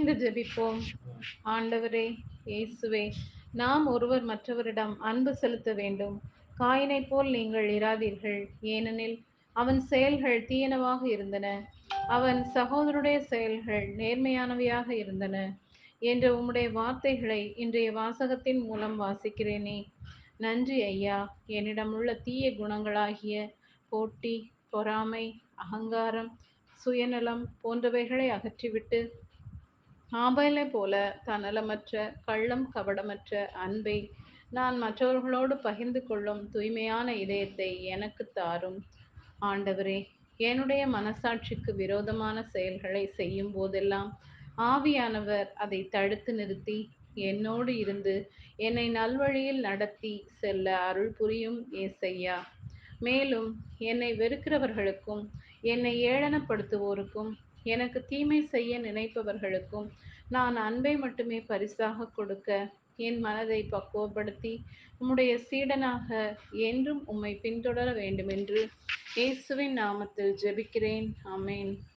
இணைந்து ஜெபிப்போம். ஆண்டவரே, இயேசுவே, நாம் ஒருவர் மற்றவரிடம் அன்பு செலுத்த வேண்டும். காயினைப் போல் நீங்கள் இராதீர்கள். ஏனெனில் அவன் செயல்கள் தீயனவாக இருந்தன. அவன் சகோதரனுடைய செயல்கள் நேர்மையானவையாக இருந்தன என்ற உம்முடைய வார்த்தைகளை இன்றைய வாசகத்தின் மூலம் வாசிக்கிறேனே. நன்றி ஐயா. என்னிடமுள்ள தீய குணங்களாகிய போட்டி, பொறாமை, அகங்காரம், சுயநலம் போன்றவைகளை அகற்றிவிட்டு ஆபேலைப் போல தன்னலமற்ற, கள்ளம் கபடமற்ற அன்பை நான் மற்றவர்களோடு பகிர்ந்து கொள்ளும் தூய்மையான இதயத்தை எனக்குத் தாரும். ஆண்டவரே, என்னுடைய மனசாட்சிக்கு விரோதமான செயல்களை செய்யும் போதெல்லாம் ஆவியானவர் அதை தடுத்து நிறுத்தி என்னோடு இருந்து என்னை நல்வழியில் நடத்தி செல்ல அருள் புரியும் ஏசையா. மேலும் என்னை வெறுக்கிறவர்களுக்கும் என்னை ஏளனப்படுத்துவோருக்கும் எனக்கு தீமை செய்ய நினைப்பவர்களுக்கும் நான் அன்பை மட்டுமே பரிசாக கொடுக்க என் மனதை பக்குவப்படுத்தி உம்முடைய சீடனாக என்றும் உம்மை பின்தொடர வேண்டுமென்று இயேசுவின் நாமத்தில் ஜெபிக்கிறேன். ஆமென்.